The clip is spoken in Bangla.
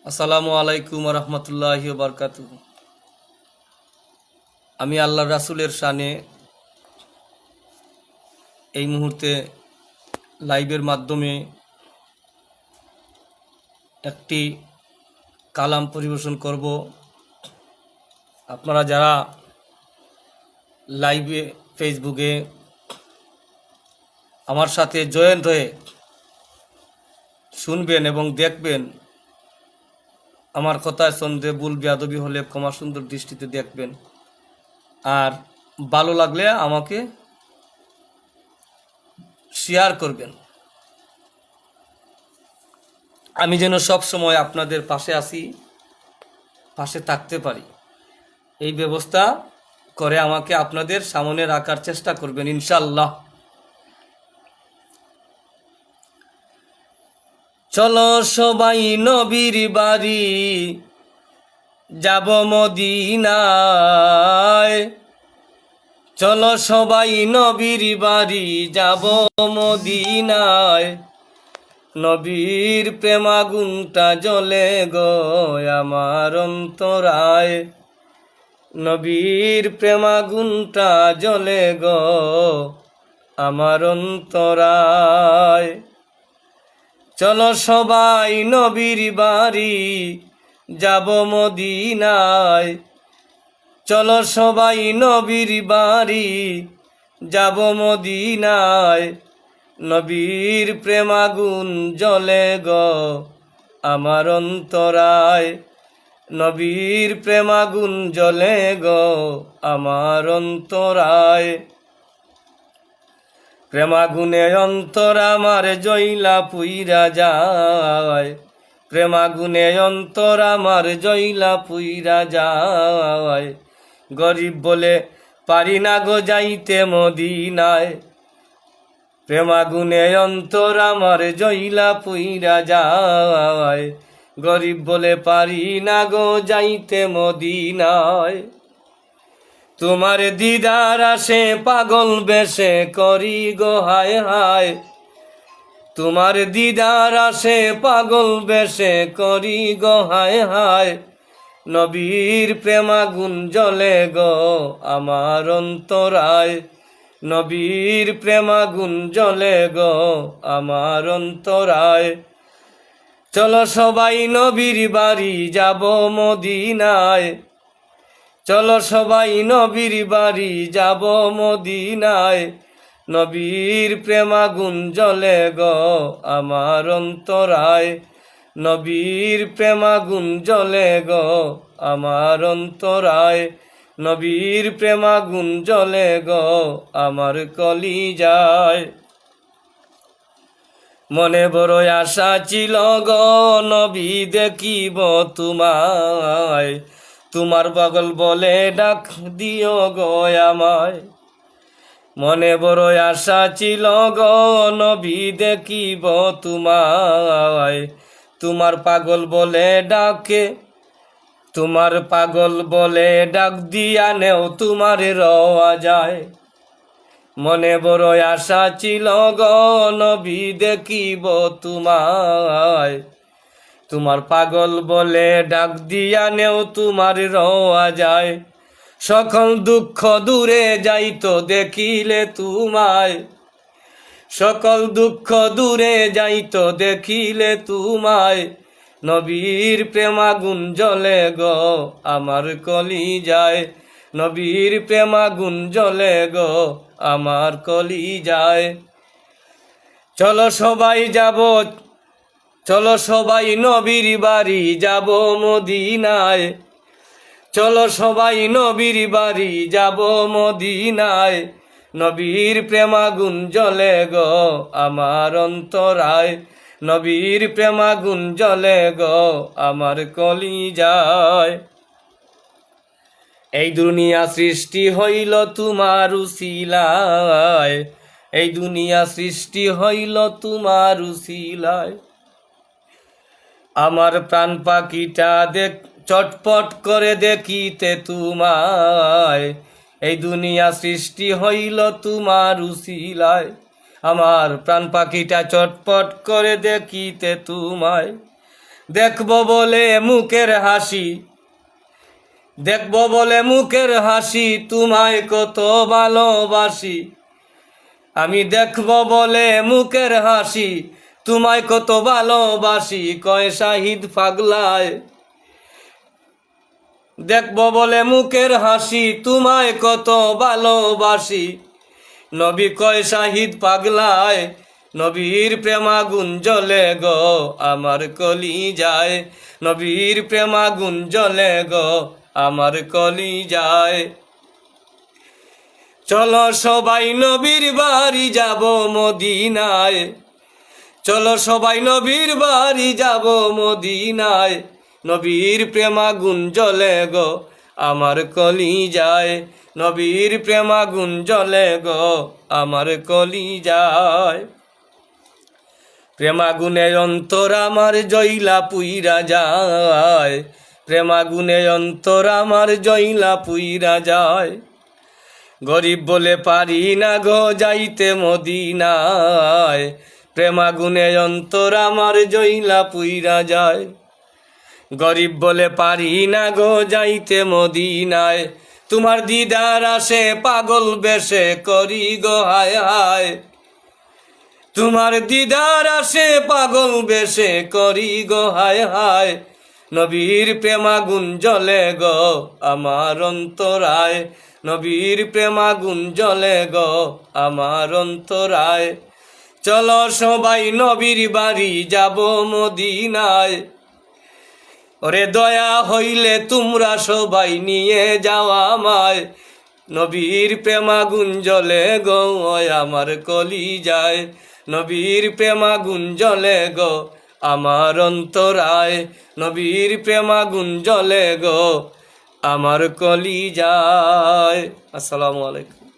আসসালামু আলাইকুম রহমতুল্লাহি বারকাতুহু। আমি আল্লাহ রাসূলের শানে এই মুহূর্তে লাইভের মাধ্যমে একটি কালাম পরিবেশন করব। আপনারা যারা লাইভে ফেসবুকে আমার সাথে জয়েন্ট হয়ে শুনবেন এবং দেখবেন, আমার কথায় সন্দেহ ভুল বেয়াদবি হলে ক্ষমা সুন্দর দৃষ্টিতে দেখবেন। আর ভালো লাগলে আমাকে শেয়ার করবেন। আমি যেন সব সময় আপনাদের পাশে আসি, পাশে থাকতে পারি, এই ব্যবস্থা করে আমাকে আপনাদের সামনে রাখার চেষ্টা করবেন ইনশাল্লাহ। চলো সবাই নবীর বাড়ি যাব মদিনায়, চলো সবাই নবীর বাড়ি যাব মদিনায়। নবীর প্রেমাগুনটা জ্বলে গো আমার অন্তরায়, নবীর প্রেমাগুনটা জ্বলে গো আমার অন্তরায়। চলো সবাই নবীর বাড়ি যাব মদিনায়, চলো সবাই নবীর বাড়ি যাব মদিনায়। নবীর প্রেমাগুন জ্বলে গো আমার অন্তরায়, নবীর প্রেমাগুন জ্বলে গো আমার অন্তরায়। প্রেমাগুনে অন্তর আমার জইলা পুইরা যায়, প্রেমাগুনে অন্তর আমার জইলা পুইরা যায়। গরিব বলে পারি না গো যাইতে মদিনায়, প্রেমাগুনে অন্তর আমার জইলা পুইরা যায়। গরিব বলে পারি না গো যাইতে মদিনায়। তোমার দিদার আসে পাগল বেশে করি গো হায় হায়, তোমার দিদার আসে পাগল বেশে করি গো হায় হায়। নবীর প্রেমাগুন জ্বলে গো আমার অন্তরায়, নবীর প্রেমাগুন জ্বলে গো আমার অন্তরায়। চলো সবাই নবীর বাড়ি যাব মদিনায়, চলো সবাই নবীর বাড়ি যাব মদিনায়। নবীর প্রেমাগুন জ্বলে গো আমার অন্তরায়, নবীর প্রেমাগুন জ্বলে গো আমার অন্তরায়। নবীর প্রেমাগুন জ্বলে গো আমার কলিজায়। মনে বড় আশা ছিল গো নবী দেখিব তোমায়, তোমার পাগল বলে ডাক দিও গো আমায়। মনে বড় আশা ছিল গো নবী দেখিব তোমায়, তোমার পাগল বলে ডাকে, তোমার পাগল বলে ডাক দিয়া নেও তোমার রওয়া যায়। মনে বড় আশা ছিল গো নবী দেখিব তোমায়, তোমার পাগল বলে ডাক দিয়া নেও তোমার রওয়া যায়। সকল দুঃখ দূরে যাইতো দেখিলে তোমায়, সকল দুঃখ দূরে যাইতো দেখিলে তোমায়। নবীর প্রেমাগুন জ্বলে গো আমার কলিজায়, নবীর প্রেমাগুন জ্বলে গো আমার কলিজায়। চলো সবাই যাব, চলো সবাই নবীর বাড়ি যাব মদিনায়, চলো সবাই নবীর বাড়ি যাব মদিনায়। নবীর প্রেমাগুন জ্বলে গো আমার অন্তরায়, নবীর প্রেমাগুন জ্বলে গো আমার কলিজায়। এই দুনিয়া সৃষ্টি হইল তোমার উসিলায়, এই দুনিয়া সৃষ্টি হইল তোমার উসিলায়। আমার প্রাণ পাখিটা দেখ চটপট করে দেখিতে তোমায়, এই দুনিয়া সৃষ্টি হইল তোমার উসিলায়। আমার প্রাণ পাখিটা চটপট করে দেখিতে তোমায়। দেখবো বলে মুখের হাসি, দেখবো বলে মুখের হাসি, তোমায় কত ভালোবাসি। আমি দেখবো বলে মুখের হাসি, তোমায় কত ভালোবাসি, কয় শাহিদ পাগলায়। দেখবো বলে মুখের হাসি, তোমায় কত ভালোবাসি, নবী কয় শাহিদ পাগলায়। নবীর প্রেমাগুন জ্বলে গো আমার কলিজায়, নবীর প্রেমাগুন জ্বলে গো আমার কলিজায়। চলো সবাই নবীর বাড়ি যাব মদিনায়, চলো সবাই নবীর বাড়ি যাব মদিনায়, নবীর প্রেমাগুন জ্বলে গো আমার কলিজায়, নবীর প্রেমাগুন জ্বলে গো আমার কলিজায়। প্রেমাগুনে অন্তর আমার জইলা পুইরা যায়, প্রেমাগুনে অন্তর আমার জইলা পুইরা যায়। গরিব বলে পারি না গো যাইতে মদিনায়, প্রেমাগুনে অন্তর আমার জইলা পুইরা যায়। গরিব বলে পারি না গো যাইতে মদিনায়, তোমার দিদার আসে পাগল বেশে করি গো হায় হায়। তোমার দিদার আসে পাগল বেশে করি গো হায় হায়, নবীর প্রেমাগুন জ্বলে গো আমার অন্তরায়, নবীর প্রেমাগুন জ্বলে গো আমার অন্তরায়। চলো সবাই নবীর বাড়ি যাব মদিনায়, ওরে দয়া হইলে তোমরা সবাই নিয়ে যাও আমায়, নবীর প্রেমাগুন জ্বলে গো আমার কলিজায়, নবীর প্রেমাগুন জ্বলে গো আমার অন্তরায়, নবীর প্রেমাগুন জ্বলে গো আমার কলিজায়। আসসালামু আলাইকুম।